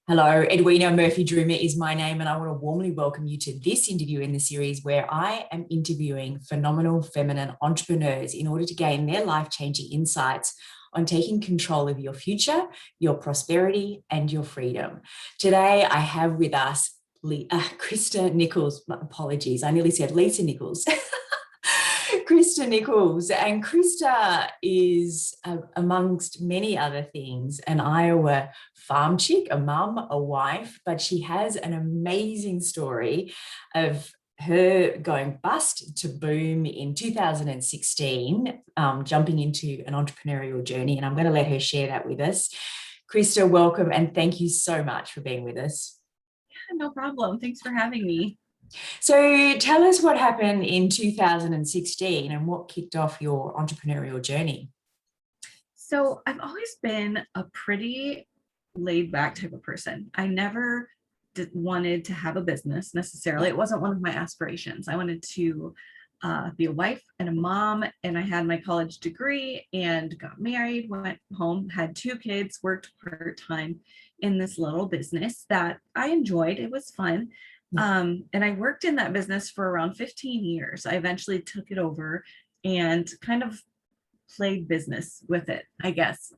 Hello, Edwina. Murphy-Droomer is my name, and I want to warmly welcome you to this interview in the series where I am interviewing phenomenal feminine entrepreneurs in order to gain their life-changing insights on taking control of your future, your prosperity, and your freedom. Today, I have with us Christa Nichols. Apologies, I nearly said Lisa Nichols. Christa Nichols. And Christa is, amongst many other things, an Iowa farm chick, a mum, a wife, but she has an amazing story of her going bust to boom in 2016, jumping into an entrepreneurial journey. And I'm going to let her share that with us. Christa, welcome, and thank you so much for being with us. Yeah, no problem. Thanks for having me. So tell us what happened in 2016 and what kicked off your entrepreneurial journey. So I've always been a pretty laid back type of person. I never wanted to have a business necessarily. It wasn't one of my aspirations. I wanted to be a wife and a mom, and I had my college degree and got married, went home, had 2 kids, worked part-time in this little business that I enjoyed. It was fun. And I worked in that business for around 15 years. I eventually took it over and kind of played business with it, I guess.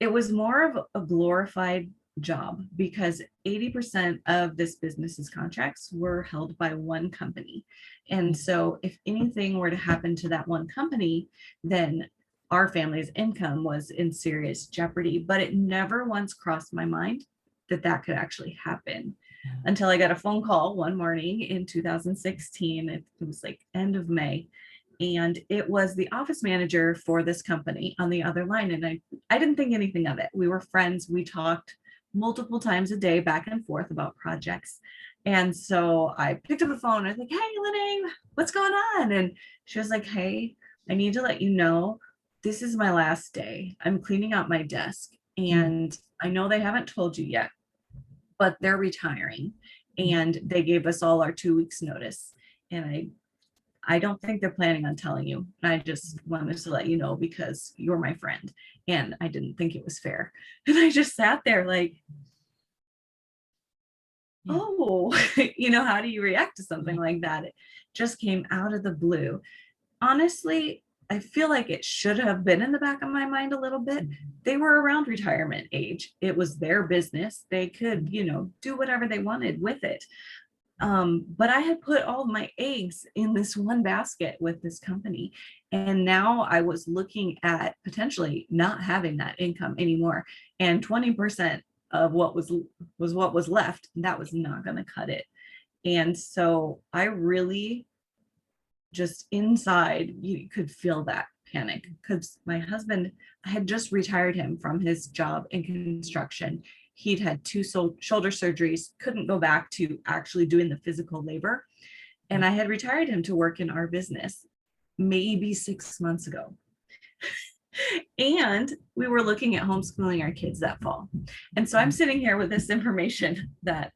It was more of a glorified job because 80% of this business's contracts were held by one company. And so if anything were to happen to that one company, then our family's income was in serious jeopardy. But it never once crossed my mind that that could actually happen until I got a phone call one morning in 2016. It was like end of May. And it was the office manager for this company on the other line. And I didn't think anything of it. We were friends. We talked multiple times a day back and forth about projects. And so I picked up the phone. I was like, hey, Lene, what's going on? And she was like, hey, I need to let you know, this is my last day. I'm cleaning out my desk. And I know they haven't told you yet, but they're retiring. And they gave us all our 2 weeks notice. And I don't think they're planning on telling you. I just wanted to let you know because you're my friend. And I didn't think it was fair. And I just sat there like, oh, how do you react to something like that? It just came out of the blue. Honestly, I feel like it should have been in the back of my mind a little bit. They were around retirement age. It was their business. They could, do whatever they wanted with it. But I had put all of my eggs in this one basket with this company. And now I was looking at potentially not having that income anymore. And 20% of what was what was left. That was not going to cut it. And so I really just inside, you could feel that panic because my husband, I had just retired him from his job in construction. He'd had 2 shoulder surgeries, couldn't go back to actually doing the physical labor. And I had retired him to work in our business maybe 6 months ago. And we were looking at homeschooling our kids that fall. And so I'm sitting here with this information that,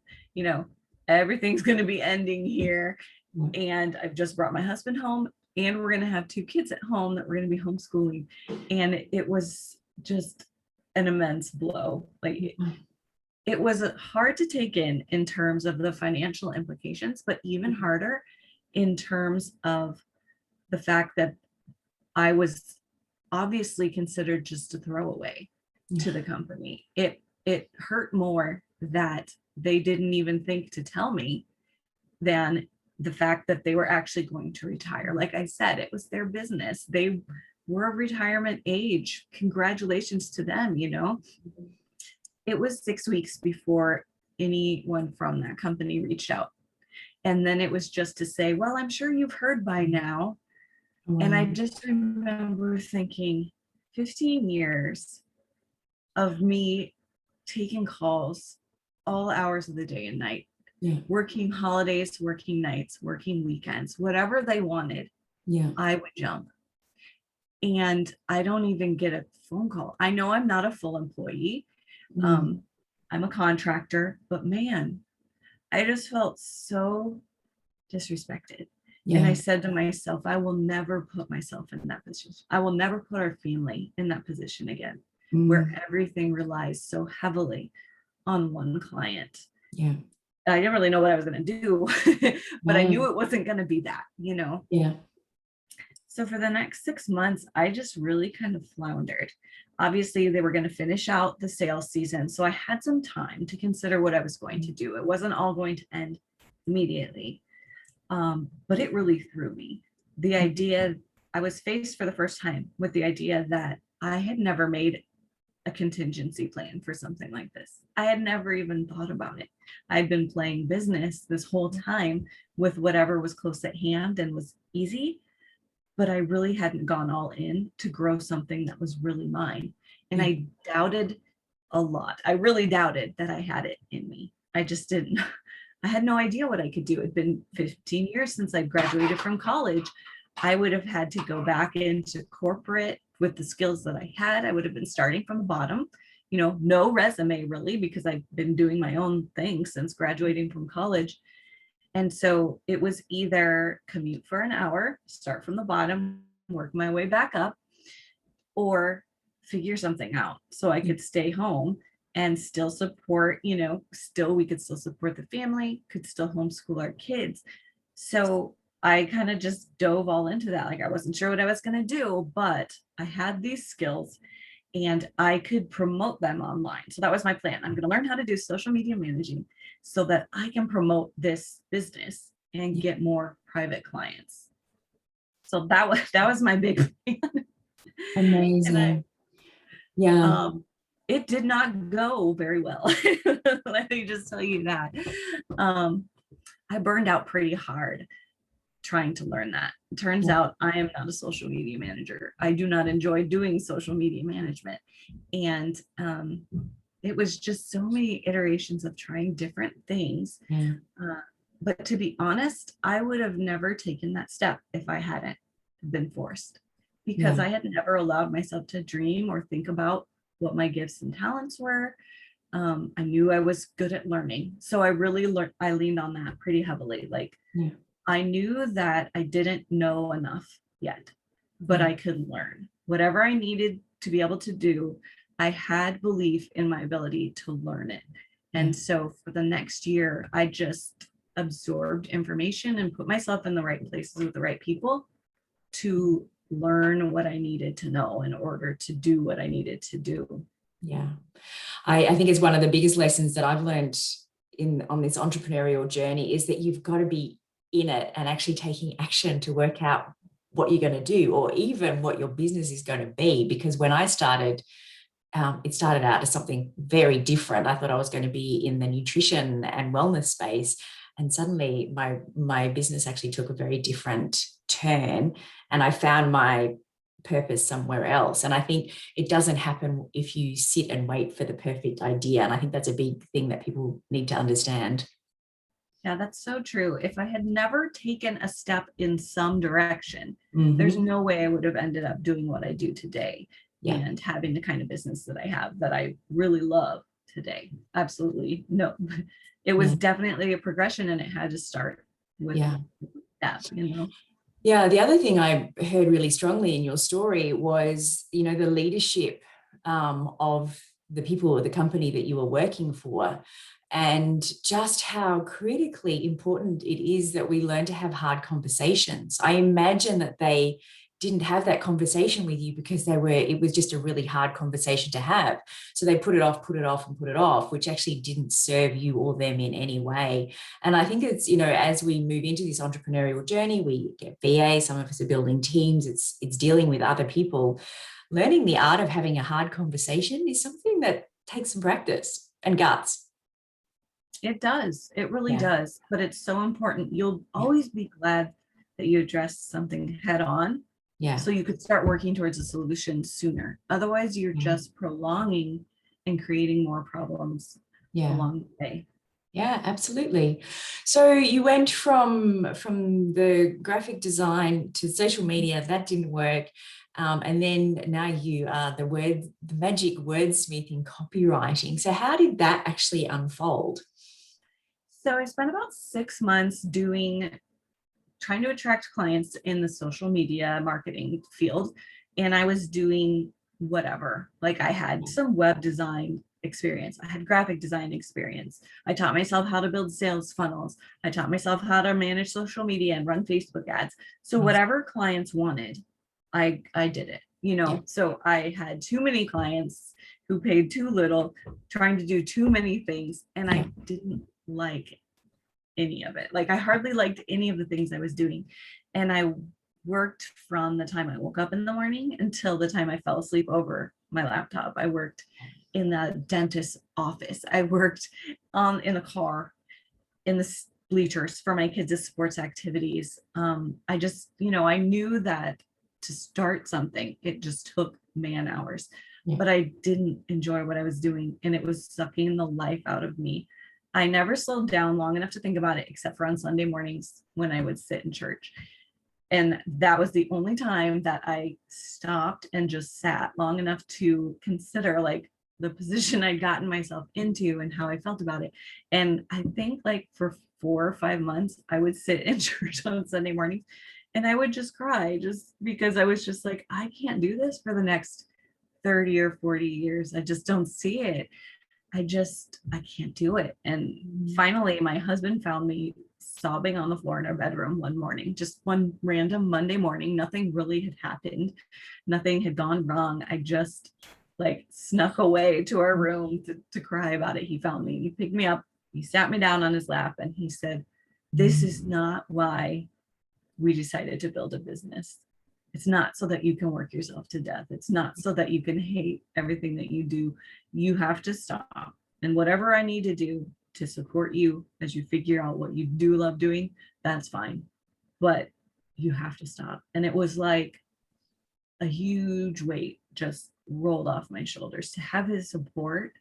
everything's going to be ending here. And I've just brought my husband home and we're going to have 2 kids at home that we're going to be homeschooling. And it was just an immense blow. Like it was hard to take in terms of the financial implications, but even harder in terms of the fact that I was obviously considered just a throwaway to the company. It hurt more that they didn't even think to tell me than the fact that they were actually going to retire. Like I said, it was their business. They were of retirement age. Congratulations to them, It was 6 weeks before anyone from that company reached out. And then it was just to say, well, I'm sure you've heard by now. Wow. And I just remember thinking 15 years of me taking calls all hours of the day and night, working holidays, working nights, working weekends, whatever they wanted, I would jump. And I don't even get a phone call. I know I'm not a full employee. I'm a contractor, but man, I just felt so disrespected. And I said to myself, I will never put myself in that position. I will never put our family in that position again, where everything relies so heavily on one client. Yeah. I didn't really know what I was going to do, but I Mm. knew it wasn't going to be that, you know? Yeah. So for the next 6 months, I just really kind of floundered. Obviously, they were going to finish out the sales season. So I had some time to consider what I was going to do. It wasn't all going to end immediately. But it really threw me. The idea, I was faced for the first time with the idea that I had never made a contingency plan for something like this. I had never even thought about it. I'd been playing business this whole time with whatever was close at hand and was easy, but I really hadn't gone all in to grow something that was really mine. And Yeah. I doubted a lot. I really doubted that I had it in me. I just didn't. I had no idea what I could do. It'd been 15 years since I graduated from college. I would have had to go back into corporate with the skills that I had. I would have been starting from the bottom, you know, no resume really, because I've been doing my own thing since graduating from college. And so it was either commute for an hour, start from the bottom, work my way back up, or figure something out so I could stay home and still support, you know, still we could still support the family, could still homeschool our kids. So I kind of just dove all into that. Like I wasn't sure what I was going to do, but I had these skills and I could promote them online. So that was my plan. I'm going to learn how to do social media managing so that I can promote this business and get more private clients. So that was my big plan. Amazing. Yeah. It did not go very well. Let me just tell you that. I burned out pretty hard trying to learn that. It turns out I am not a social media manager. I do not enjoy doing social media management. And it was just so many iterations of trying different things. Yeah. But to be honest, I would have never taken that step if I hadn't been forced, because I had never allowed myself to dream or think about what my gifts and talents were. I knew I was good at learning. So I really I leaned on that pretty heavily. Like I knew that I didn't know enough yet, but I could learn whatever I needed to be able to do. I had belief in my ability to learn it. And so for the next year, I just absorbed information and put myself in the right places with the right people to learn what I needed to know in order to do what I needed to do. Yeah. I think it's one of the biggest lessons that I've learned on this entrepreneurial journey is that you've got to be in it and actually taking action to work out what you're going to do, or even what your business is going to be. Because when I started, it started out as something very different. I thought I was going to be in the nutrition and wellness space. And suddenly my business actually took a very different turn, and I found my purpose somewhere else. And I think it doesn't happen if you sit and wait for the perfect idea. And I think that's a big thing that people need to understand. Yeah, that's so true. If I had never taken a step in some direction, there's no way I would have ended up doing what I do today and having the kind of business that I have that I really love today. Absolutely. No, it was definitely a progression, and it had to start with that, you know. Yeah, the other thing I heard really strongly in your story was, you know, the leadership of the people or the company that you were working for, and just how critically important it is that we learn to have hard conversations. I imagine that they didn't have that conversation with you because it was just a really hard conversation to have. So they put it off, which actually didn't serve you or them in any way. And I think it's, you know, as we move into this entrepreneurial journey, we get VA, some of us are building teams, it's dealing with other people. Learning the art of having a hard conversation is something that takes some practice and guts. It does. It really does. But it's so important. You'll always be glad that you addressed something head on. Yeah. So you could start working towards a solution sooner. Otherwise, you're just prolonging and creating more problems along the way. Yeah, absolutely. So you went from the graphic design to social media. That didn't work. And then now you are the magic wordsmith in copywriting. So how did that actually unfold? So I spent about 6 months trying to attract clients in the social media marketing field. And I was doing whatever. Like I had some web design experience. I had graphic design experience. I taught myself how to build sales funnels. I taught myself how to manage social media and run Facebook ads. So whatever clients wanted, I did it, you know. So I had too many clients who paid too little, trying to do too many things, and I didn't like any of it. Like I hardly liked any of the things I was doing. And I worked from the time I woke up in the morning until the time I fell asleep over my laptop. I worked in the dentist's office. I worked in the car, in the bleachers for my kids' sports activities. I just, you know, I knew that to start something, it just took man hours, but I didn't enjoy what I was doing, and it was sucking the life out of me. I never slowed down long enough to think about it, except for on Sunday mornings when I would sit in church. And that was the only time that I stopped and just sat long enough to consider like the position I'd gotten myself into and how I felt about it. And I think like for 4 or 5 months, I would sit in church on Sunday mornings and I would just cry just because I was just like, I can't do this for the next 30 or 40 years. I just don't see it. I can't do it. And finally, my husband found me sobbing on the floor in our bedroom one morning, just one random Monday morning. Nothing really had happened. Nothing had gone wrong. I just like snuck away to our room to cry about it. He found me, he picked me up, he sat me down on his lap and he said, "This is not why we decided to build a business. It's not so that you can work yourself to death. It's not so that you can hate everything that you do. You have to stop. And whatever I need to do to support you as you figure out what you do love doing, that's fine. But you have to stop." And it was like a huge weight just rolled off my shoulders. To have his support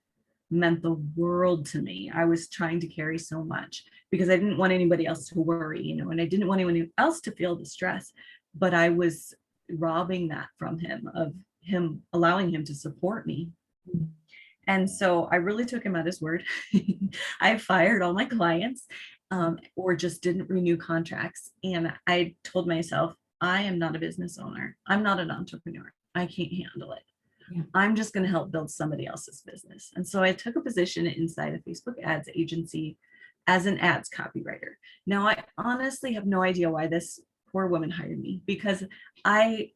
meant the world to me. I was trying to carry so much because I didn't want anybody else to worry, you know, and I didn't want anyone else to feel the stress, but I was robbing that from him, of him allowing him to support me. And so I really took him at his word. I fired all my clients or just didn't renew contracts. And I told myself, I am not a business owner. I'm not an entrepreneur. I can't handle it. I'm just going to help build somebody else's business. And so I took a position inside a Facebook ads agency as an ads copywriter. Now, I honestly have no idea why this poor woman hired me, because I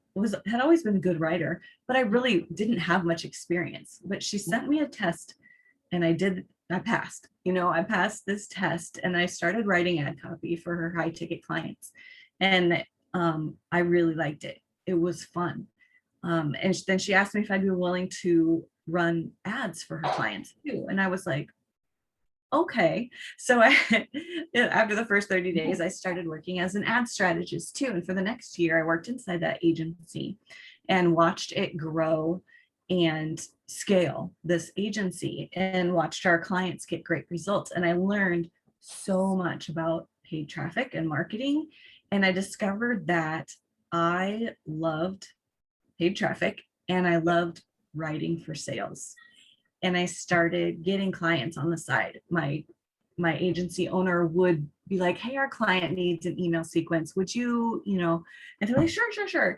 had always been a good writer, but I really didn't have much experience. But she sent me a test and I passed. You know, I passed this test and I started writing ad copy for her high ticket clients. And I really liked it. It was fun. And then she asked me if I'd be willing to run ads for her clients too. And I was like, okay. So after the first 30 days, I started working as an ad strategist too. And for the next year, I worked inside that agency and watched it grow and scale this agency and watched our clients get great results. And I learned so much about paid traffic and marketing. And I discovered that I loved paid traffic and I loved writing for sales. And I started getting clients on the side. My agency owner would be like, "Hey, our client needs an email sequence. Would you, you know," and they're like, sure.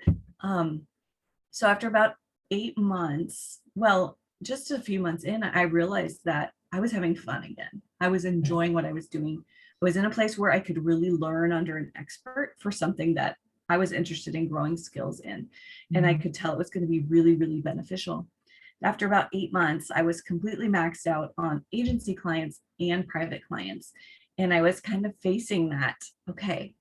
So after about 8 months, well, just a few months in, I realized that I was having fun again. I was enjoying what I was doing. I was in a place where I could really learn under an expert for something that I was interested in growing skills in. And I could tell it was going to be really, really beneficial. After about 8 months, I was completely maxed out on agency clients and private clients. And I was kind of facing that, okay,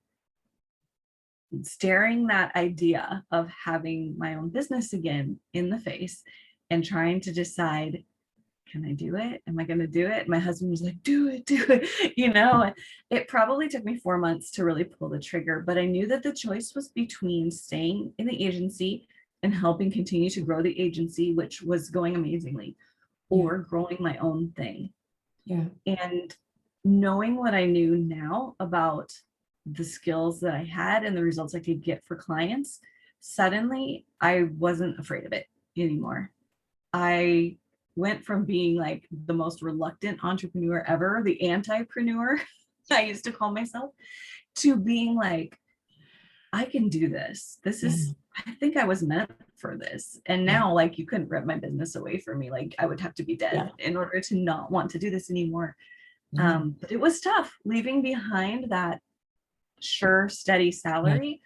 staring that idea of having my own business again in the face and trying to decide, can I do it? Am I going to do it? My husband was like, do it. You know, it probably took me 4 months to really pull the trigger, but I knew that the choice was between staying in the agency and helping continue to grow the agency, which was going amazingly, or growing my own thing. And knowing what I knew now about the skills that I had and the results I could get for clients, suddenly I wasn't afraid of it anymore. I went from being like the most reluctant entrepreneur ever, the anti-preneur, I used to call myself, to being like, I can do this. This is, I think I was meant for this. And now, like, you couldn't rip my business away from me. Like, I would have to be dead in order to not want to do this anymore. But it was tough leaving behind that sure, steady salary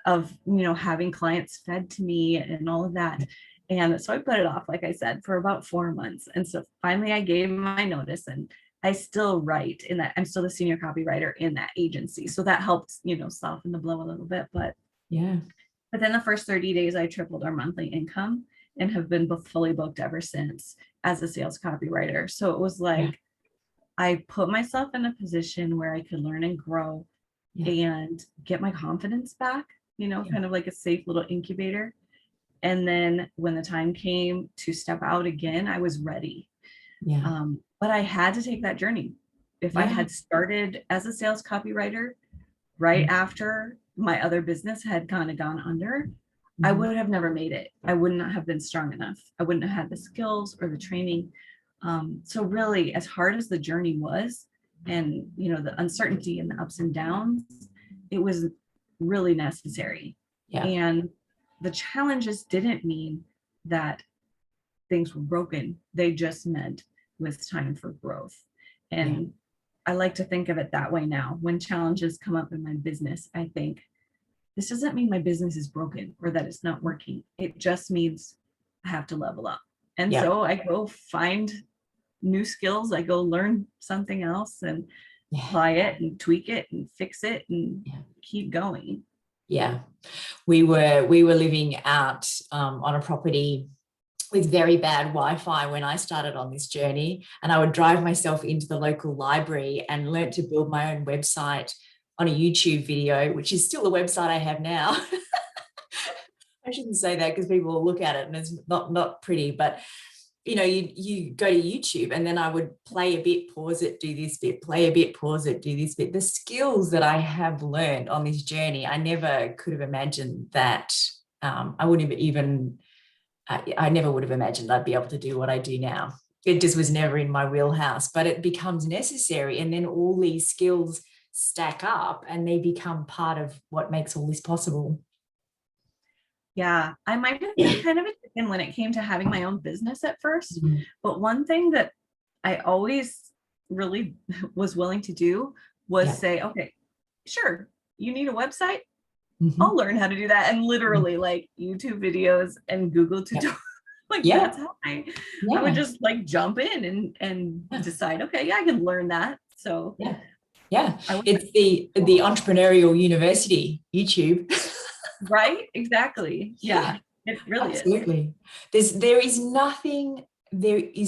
of, having clients fed to me and all of that. And so I put it off, like I said, for about 4 months. And so finally I gave my notice, and I still write in that. I'm still the senior copywriter in that agency. So that helps, soften the blow a little bit. But within the first 30 days, I tripled our monthly income and have been fully booked ever since as a sales copywriter. So it was like, I put myself in a position where I could learn and grow and get my confidence back, kind of like a safe little incubator. And then when the time came to step out again, I was ready. But I had to take that journey. If I had started as a sales copywriter right after my other business had kind of gone under, I would have never made it. I would not have been strong enough. I wouldn't have had the skills or the training. So really, as hard as the journey was, and the uncertainty and the ups and downs, it was really necessary. And the challenges didn't mean that things were broken. They just meant with time for growth. And I like to think of it that way now. When challenges come up in my business, I think this doesn't mean my business is broken or that it's not working. It just means I have to level up. And so I go find new skills. I go learn something else and apply it and tweak it and fix it and keep going. We were living out on a property with very bad Wi-Fi when I started on this journey, and I would drive myself into the local library and learnt to build my own website on a YouTube video, which is still the website I have now. I shouldn't say that because people will look at it and it's not pretty, but you go to YouTube, and then I would play a bit, pause it, do this bit, play a bit, pause it, do this bit. The skills that I have learned on this journey, I never could have imagined that. I never would have imagined I'd be able to do what I do now. It just was never in my wheelhouse, but it becomes necessary. And then all these skills stack up and they become part of what makes all this possible. I might have been kind of a chicken when it came to having my own business at first. But one thing that I always really was willing to do was say, okay, sure, you need a website. I'll learn how to do that. And literally like YouTube videos and Google tutorials. That's how I would just like jump in and decide, okay, I can learn that. So it's the entrepreneurial university, YouTube. Right? Exactly. Yeah, it really Absolutely. There is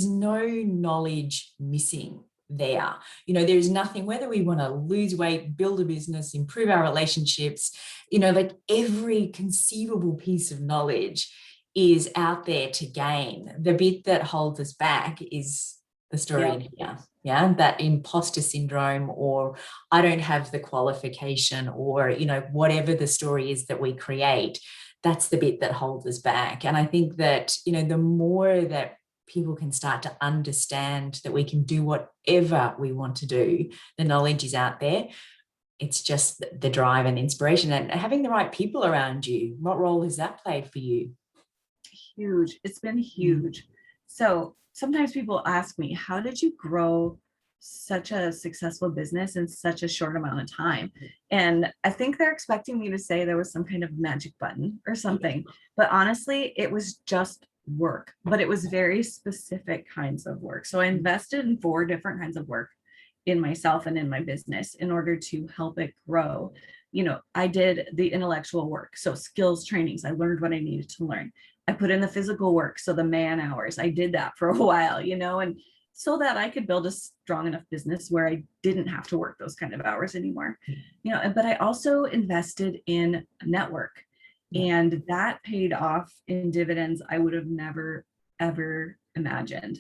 no knowledge missing there. There is nothing, whether we want to lose weight, build a business, improve our relationships, like every conceivable piece of knowledge is out there to gain. The bit that holds us back is the story in here. That imposter syndrome, or I don't have the qualification, or, whatever the story is that we create, that's the bit that holds us back. And I think that, the more that people can start to understand that we can do whatever we want to do, the knowledge is out there. It's just the drive and inspiration and having the right people around you. What role has that played for you? Huge. It's been huge. So sometimes people ask me, how did you grow such a successful business in such a short amount of time? And I think they're expecting me to say there was some kind of magic button or something. But honestly, it was just work, but it was very specific kinds of work. So I invested in 4 different kinds of work in myself and in my business in order to help it grow. I did the intellectual work. So skills trainings, I learned what I needed to learn. I put in the physical work. So the man hours, I did that for a while, and so that I could build a strong enough business where I didn't have to work those kind of hours anymore, but I also invested in a network, and that paid off in dividends I would have never, ever imagined.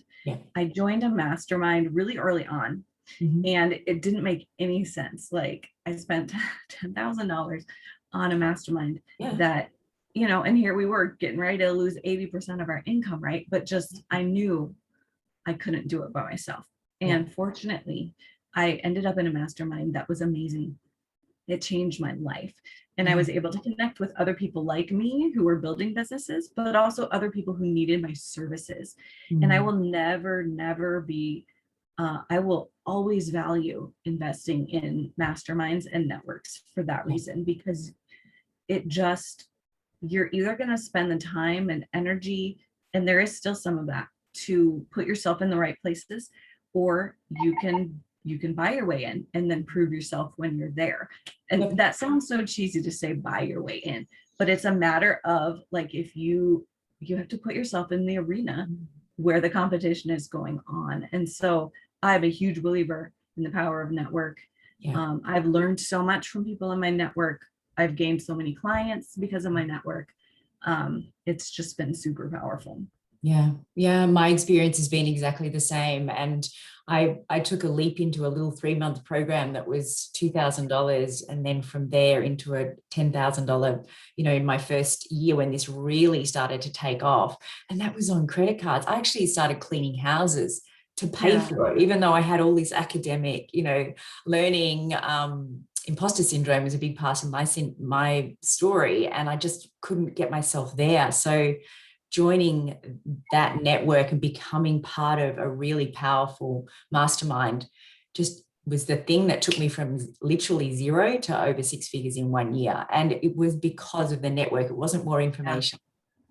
I joined a mastermind really early on, and it didn't make any sense. Like, I spent $10,000 on a mastermind that, and here we were getting ready to lose 80% of our income, right? But just, I knew I couldn't do it by myself. And fortunately, I ended up in a mastermind that was amazing. it changed my life. And I was able to connect with other people like me who were building businesses, but also other people who needed my services. And I will never be, I will always value investing in masterminds and networks for that reason, because it just, you're either going to spend the time and energy, and there is still some of that, to put yourself in the right places, or you can buy your way in and then prove yourself when you're there. And that sounds so cheesy to say buy your way in, but it's a matter of like, if you have to put yourself in the arena where the competition is going on. And so I'm a huge believer in the power of network. I've learned so much from people in my network. I've gained so many clients because of my network. It's just been super powerful. Yeah, my experience has been exactly the same. And I took a leap into a little 3-month program that was $2,000, and then from there into a $10,000, in my first year when this really started to take off. And that was on credit cards. I actually started cleaning houses to pay for it, even though I had all this academic, learning. Imposter syndrome was a big part of my story, and I just couldn't get myself there. So joining that network and becoming part of a really powerful mastermind just was the thing that took me from literally 0 to over 6 figures in 1 year. And it was because of the network. It wasn't more information.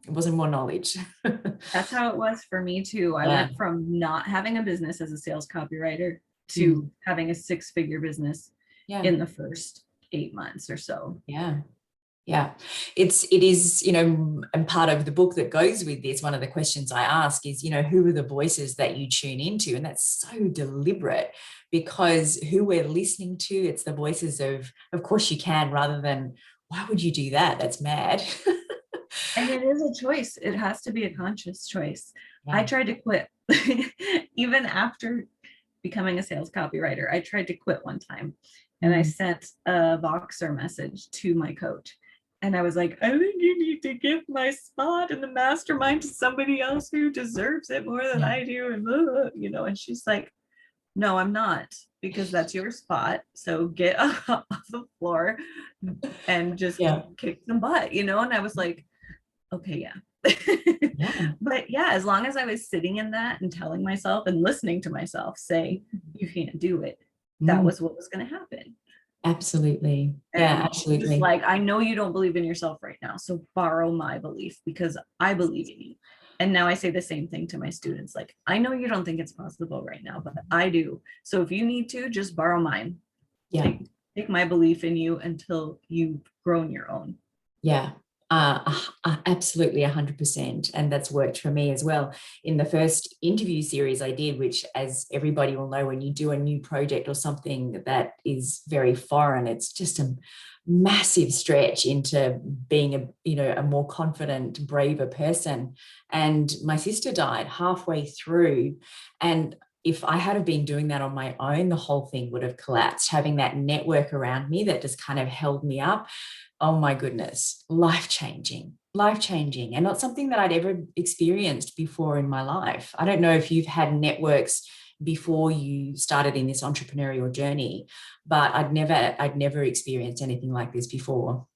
It wasn't more knowledge. That's how it was for me too. I went from not having a business as a sales copywriter to having a 6-figure business in the first 8 months or so. It is, and part of the book that goes with this, one of the questions I ask is, who are the voices that you tune into? And that's so deliberate, because who we're listening to, it's the voices of course you can, rather than, why would you do that? That's mad. And it is a choice. It has to be a conscious choice. I tried to quit even after becoming a sales copywriter. I tried to quit one time, and I sent a Voxer message to my coach. And I was like, I think you need to give my spot in the mastermind to somebody else who deserves it more than I do. And, and she's like, no, I'm not, because that's your spot. So get off the floor and just kick some butt, And I was like, okay, But as long as I was sitting in that and telling myself and listening to myself say, you can't do it, that was what was going to happen. Absolutely. Absolutely. Just like, I know you don't believe in yourself right now, so borrow my belief, because I believe in you. And now I say the same thing to my students. Like, I know you don't think it's possible right now, but I do. So if you need to, just borrow mine. Take my belief in you until you've grown your own. Absolutely 100%. And that's worked for me as well. In the first interview series I did, which, as everybody will know, when you do a new project or something that is very foreign, it's just a massive stretch into being a more confident, braver person. And my sister died halfway through. And if I had been doing that on my own, the whole thing would have collapsed. Having that network around me that just kind of held me up, oh my goodness, life-changing, and not something that I'd ever experienced before in my life. I don't know if you've had networks before you started in this entrepreneurial journey, but I'd never experienced anything like this before.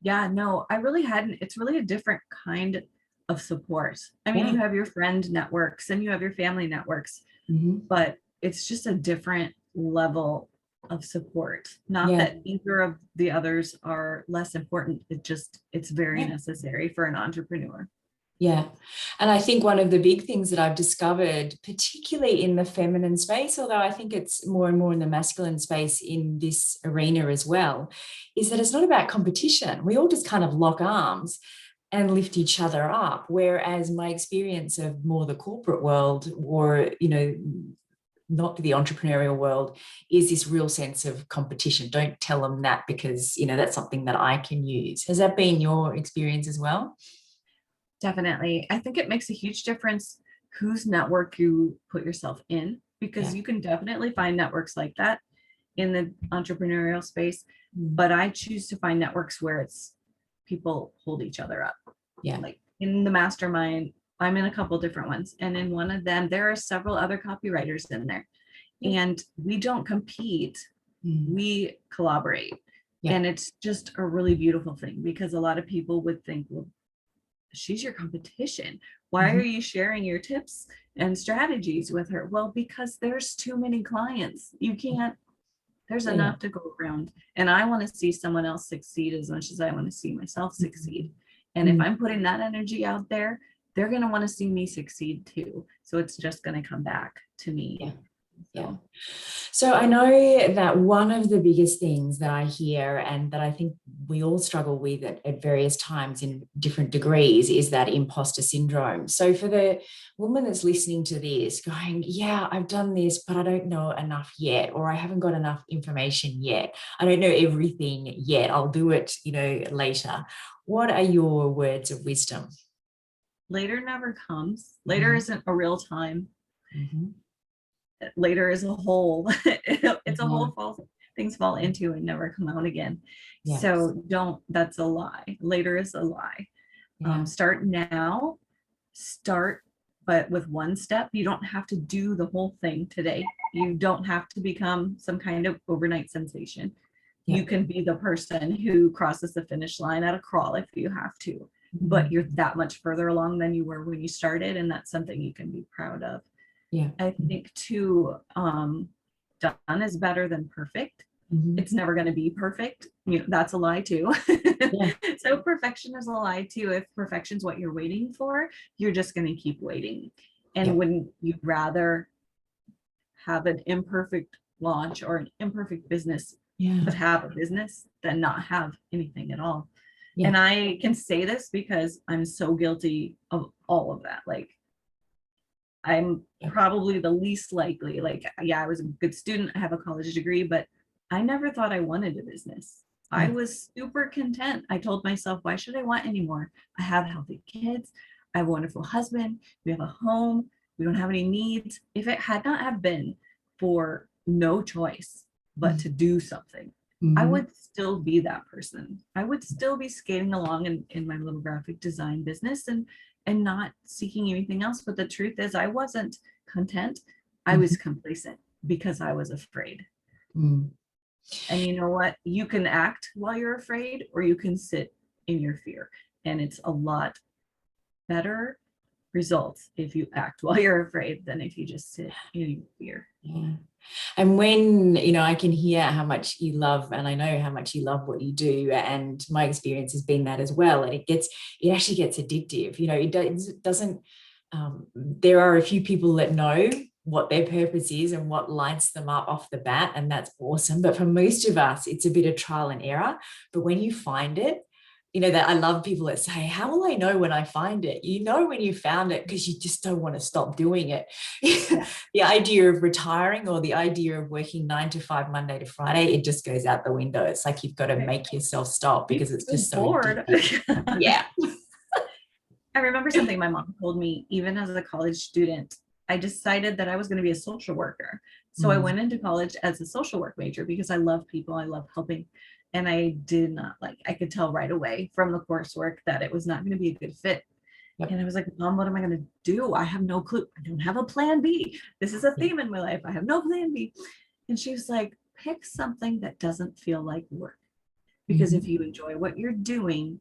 No, I really hadn't. It's really a different kind of support. I mean, you have your friend networks and you have your family networks, but it's just a different level of support. Not that either of the others are less important. It's very necessary for an entrepreneur. And I think one of the big things that I've discovered, particularly in the feminine space, although I think it's more and more in the masculine space in this arena as well, is that it's not about competition. We all just kind of lock arms and lift each other up. Whereas my experience of more the corporate world, or, not the entrepreneurial world, is this real sense of competition. Don't tell them that, because, that's something that I can use. Has that been your experience as well? Definitely. I think it makes a huge difference whose network you put yourself in, because you can definitely find networks like that in the entrepreneurial space. But I choose to find networks where it's people hold each other up. Like in the mastermind, I'm in a couple different ones. And in one of them, there are several other copywriters in there. And we don't compete. We collaborate. Yeah. And it's just a really beautiful thing, because a lot of people would think, well, she's your competition. Why are you sharing your tips and strategies with her? Well, because there's too many clients. You can't, there's Yeah. enough to go around. And I want to see someone else succeed as much as I want to see myself succeed. And if I'm putting that energy out there, they're going to want to see me succeed too. So it's just going to come back to me. Yeah. So. Yeah. So I know that one of the biggest things that I hear, and that I think we all struggle with at various times in different degrees, is that imposter syndrome. So for the woman that's listening to this going, yeah, I've done this, but I don't know enough yet, or I haven't got enough information yet. I don't know everything yet. I'll do it, later. What are your words of wisdom? Later never comes. Later isn't a real time. Mm-hmm. Later is a hole. It's a hole things fall into and never come out again. Yes. So that's a lie. Later is a lie. Yeah. Start now. But with one step. You don't have to do the whole thing today. You don't have to become some kind of overnight sensation. Yeah. You can be the person who crosses the finish line at a crawl if you have to, but you're that much further along than you were when you started, and that's something you can be proud of. Yeah. I think too, done is better than perfect. It's never going to be perfect. That's a lie too. Yeah. So perfection is a lie too. If perfection's what you're waiting for, you're just going to keep waiting. And wouldn't you rather have an imperfect launch or an imperfect business, but have a business than not have anything at all? Yeah. And I can say this because I'm so guilty of all of that. Like, I'm probably the least likely. Like, yeah, I was a good student. I have a college degree, but I never thought I wanted a business. I was super content. I told myself, why should I want anymore? I have healthy kids. I have a wonderful husband. We have a home. We don't have any needs. If it had not have been for no choice but to do something, I would still be that person. I would still be skating along in my little graphic design business and not seeking anything else. But the truth is, I wasn't content. I was complacent because I was afraid. And you know what? You can act while you're afraid, or you can sit in your fear. And it's a lot better results if you act while you're afraid than if you just sit in your fear. Yeah. And when, I can hear how much you love, and I know how much you love what you do, and my experience has been that as well. And it actually gets addictive. It doesn't, there are a few people that know what their purpose is and what lights them up off the bat, and that's awesome. But for most of us, it's a bit of trial and error. But when you find it, that I love people that say, how will I know when I find it? When you found it, because you just don't want to stop doing it. Yeah. The idea of retiring or the idea of working 9 to 5, Monday to Friday, it just goes out the window. It's like you've got to make yourself stop because it's just so bored. Yeah. I remember something my mom told me, even as a college student. I decided that I was going to be a social worker. So I went into college as a social work major because I love people. I love helping. And I did not I could tell right away from the coursework that it was not going to be a good fit. Yep. And I was like, Mom, what am I going to do? I have no clue. I don't have a plan B. This is a theme in my life. I have no plan B. And she was like, pick something that doesn't feel like work. Because if you enjoy what you're doing,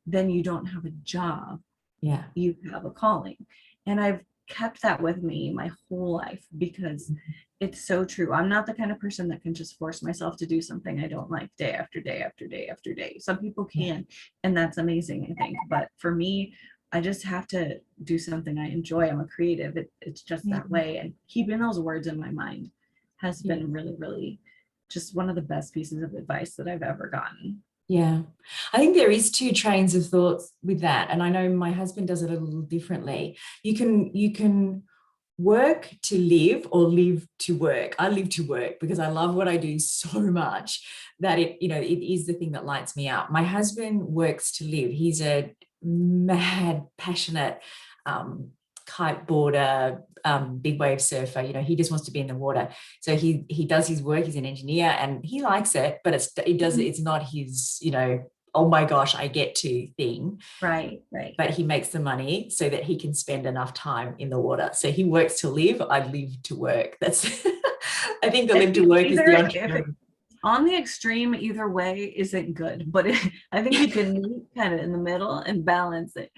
then you don't have a job. Yeah. You have a calling. And I've kept that with me my whole life because it's so true. I'm not the kind of person that can just force myself to do something I don't like day after day after day after day. Some people can, and that's amazing, I think. But for me, I just have to do something I enjoy. I'm a creative. It's just that way. And keeping those words in my mind has been really, really just one of the best pieces of advice that I've ever gotten. Yeah, I think there is two trains of thoughts with that. And I know my husband does it a little differently. You can work to live or live to work. I live to work because I love what I do so much that it is the thing that lights me up. My husband works to live. He's a mad, passionate kiteboarder, big wave surfer. He just wants to be in the water. So he does his work. He's an engineer and he likes it, but it's not his, oh my gosh, I get to thing. Right. But he makes the money so that he can spend enough time in the water. So he works to live. I live to work. That's, I think the live to work is the entrepreneur. on the extreme either way isn't good, but I think you can meet kind of in the middle and balance it.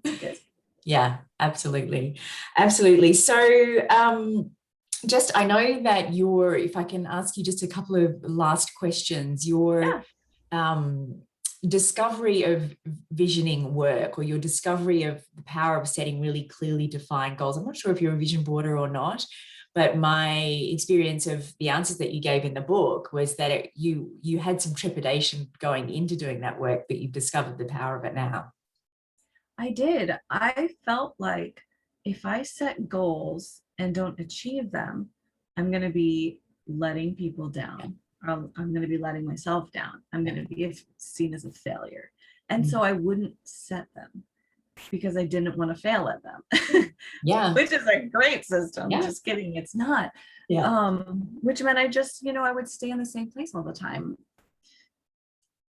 It's good. Yeah, absolutely. Absolutely. So just, I know that if I can ask you just a couple of last questions, your discovery of visioning work, or your discovery of the power of setting really clearly defined goals. I'm not sure if you're a vision boarder or not, but my experience of the answers that you gave in the book was that you had some trepidation going into doing that work, but you've discovered the power of it now. I did. I felt like if I set goals and don't achieve them, I'm going to be letting people down. I'm going to be letting myself down. I'm going to be seen as a failure. And so I wouldn't set them because I didn't want to fail at them. Yeah. Which is a great system. Yeah. Just kidding. It's not. Yeah. Which meant I just, I would stay in the same place all the time.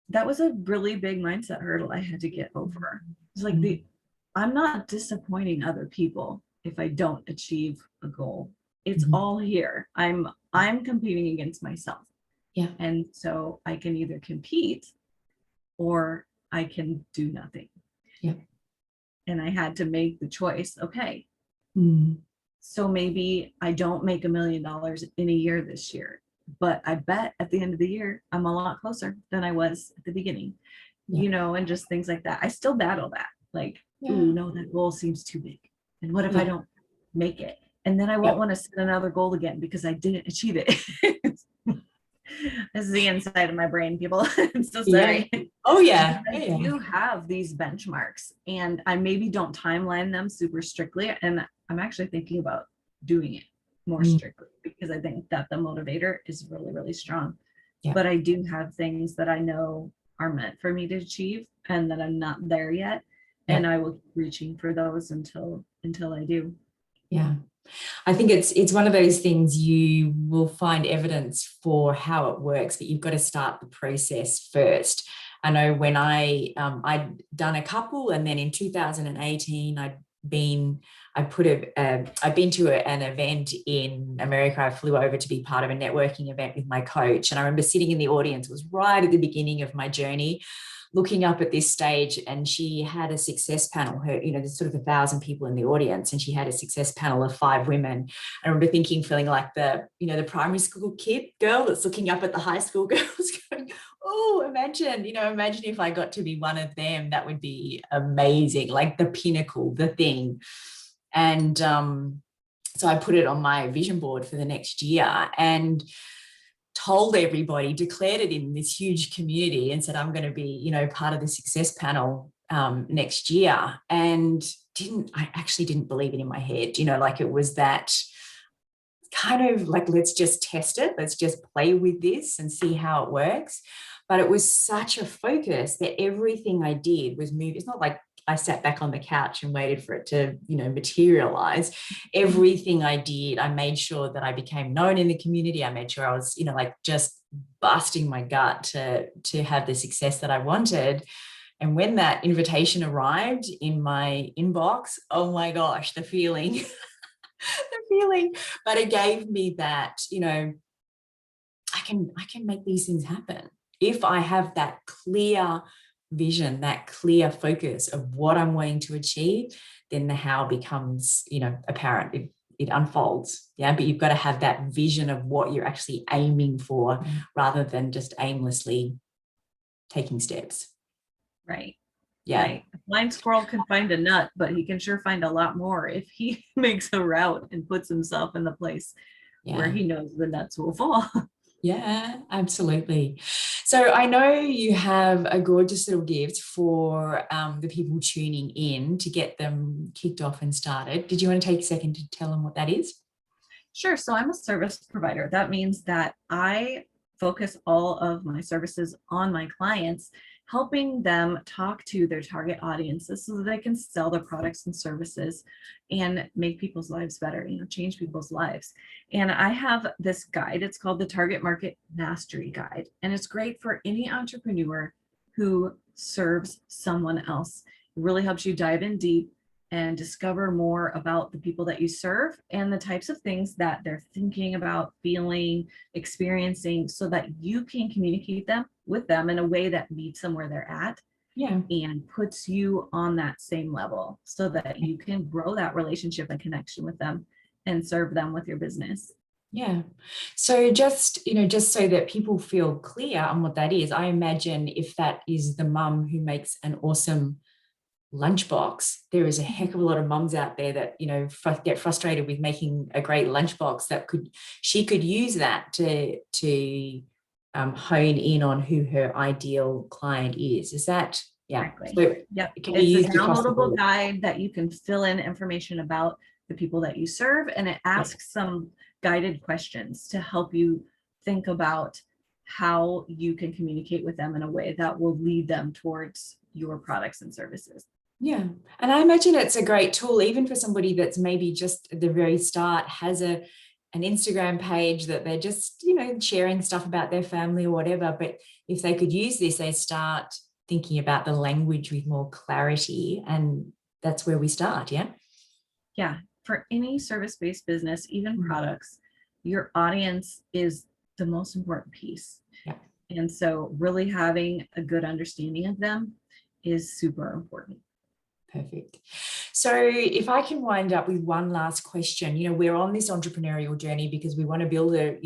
That was a really big mindset hurdle I had to get over. It's like I'm not disappointing other people if I don't achieve a goal. It's all here. I'm competing against myself. Yeah. And so I can either compete or I can do nothing. Yeah. And I had to make the choice. Okay. So maybe I don't make $1 million in a year this year, but I bet at the end of the year, I'm a lot closer than I was at the beginning, and just things like that. I still battle that. Like, ooh, no, that goal seems too big. And what if I don't make it? And then I won't want to set another goal again because I didn't achieve it. This is the inside of my brain, people. I'm so sorry. Yeah. Oh, yeah. You have these benchmarks, and I maybe don't timeline them super strictly. And I'm actually thinking about doing it more strictly because I think that the motivator is really, really strong. Yeah. But I do have things that I know are meant for me to achieve and that I'm not there yet. Yeah. And I will keep reaching for those until I do. Yeah. I think it's one of those things you will find evidence for how it works, but you've got to start the process first. I know when I'd done a couple, and then in 2018, I'd been to an event in America. I flew over to be part of a networking event with my coach. And I remember sitting in the audience, it was right at the beginning of my journey, looking up at this stage, and she had a success panel. There's sort of 1,000 people in the audience, and she had a success panel of 5 women. I remember feeling like the primary school girl that's looking up at the high school girls going, oh, imagine if I got to be one of them. That would be amazing, like the pinnacle, the thing. And so I put it on my vision board for the next year and told everybody, declared it in this huge community, and said, I'm going to be, part of the success panel next year. And I actually didn't believe it in my head, like it was that kind of like, let's just test it. Let's just play with this and see how it works. But it was such a focus that everything I did was move. It's not like I sat back on the couch and waited for it to, materialize. Everything I did, I made sure that I became known in the community. I made sure I was, just busting my gut to have the success that I wanted. And when that invitation arrived in my inbox, oh my gosh, the feeling, but it gave me that, I can make these things happen. If I have that clear vision, that clear focus of what I'm wanting to achieve, then the how becomes, apparent. It unfolds. Yeah. But you've got to have that vision of what you're actually aiming for rather than just aimlessly taking steps. Right. Yeah. Right. A blind squirrel can find a nut, but he can sure find a lot more if he makes a route and puts himself in the place where he knows the nuts will fall. Yeah, absolutely. So I know you have a gorgeous little gift for the people tuning in to get them kicked off and started. Did you want to take a second to tell them what that is? Sure. So I'm a service provider. That means that I focus all of my services on my clients, helping them talk to their target audiences so that they can sell their products and services and make people's lives better, change people's lives. And I have this guide. It's called the Target Market Mastery Guide. And it's great for any entrepreneur who serves someone else. It really helps you dive in deep and discover more about the people that you serve and the types of things that they're thinking about, feeling, experiencing, so that you can communicate them with them in a way that meets them where they're at. Yeah. And puts you on that same level so that you can grow that relationship and connection with them and serve them with your business. Yeah. So just so that people feel clear on what that is, I imagine if that is the mum who makes an awesome lunchbox, there is a heck of a lot of mums out there that, get frustrated with making a great lunchbox she could use that to hone in on who her ideal client is. Is that, yeah. Exactly. So yep. It can It's be a used across the downloadable board. guide that you can fill in information about the people that you serve, and it asks some guided questions to help you think about how you can communicate with them in a way that will lead them towards your products and services. Yeah. And I imagine it's a great tool, even for somebody that's maybe just at the very start has an Instagram page that they're just, sharing stuff about their family or whatever. But if they could use this, they start thinking about the language with more clarity. And that's where we start. Yeah. Yeah. For any service-based business, even products, your audience is the most important piece. Yeah. And so really having a good understanding of them is super important. Perfect. So if I can wind up with one last question, we're on this entrepreneurial journey because we want to build a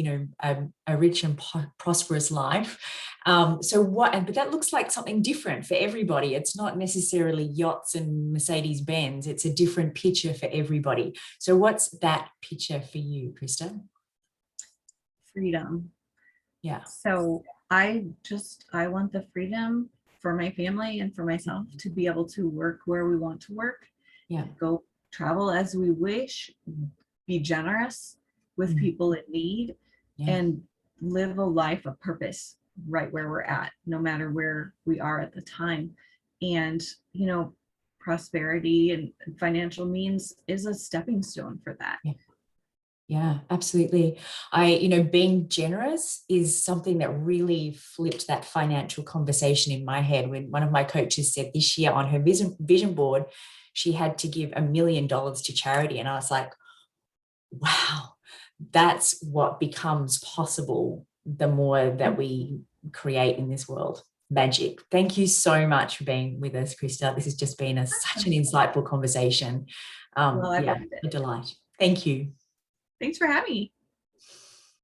rich and prosperous life. But that looks like something different for everybody. It's not necessarily yachts and Mercedes-Benz. It's a different picture for everybody. So what's that picture for you, Christa? Freedom. Yeah. So I want the freedom for my family and for myself to be able to work where we want to work, go travel as we wish, be generous with people in need, and live a life of purpose right where we're at, no matter where we are at the time. And, prosperity and financial means is a stepping stone for that. Yeah, absolutely. Being generous is something that really flipped that financial conversation in my head when one of my coaches said this year on her vision board, she had to give $1 million to charity. And I was like, wow, that's what becomes possible the more that we create in this world. Magic. Thank you so much for being with us, Christa. This has just been such an insightful conversation. A delight. Thank you. Thanks for having me.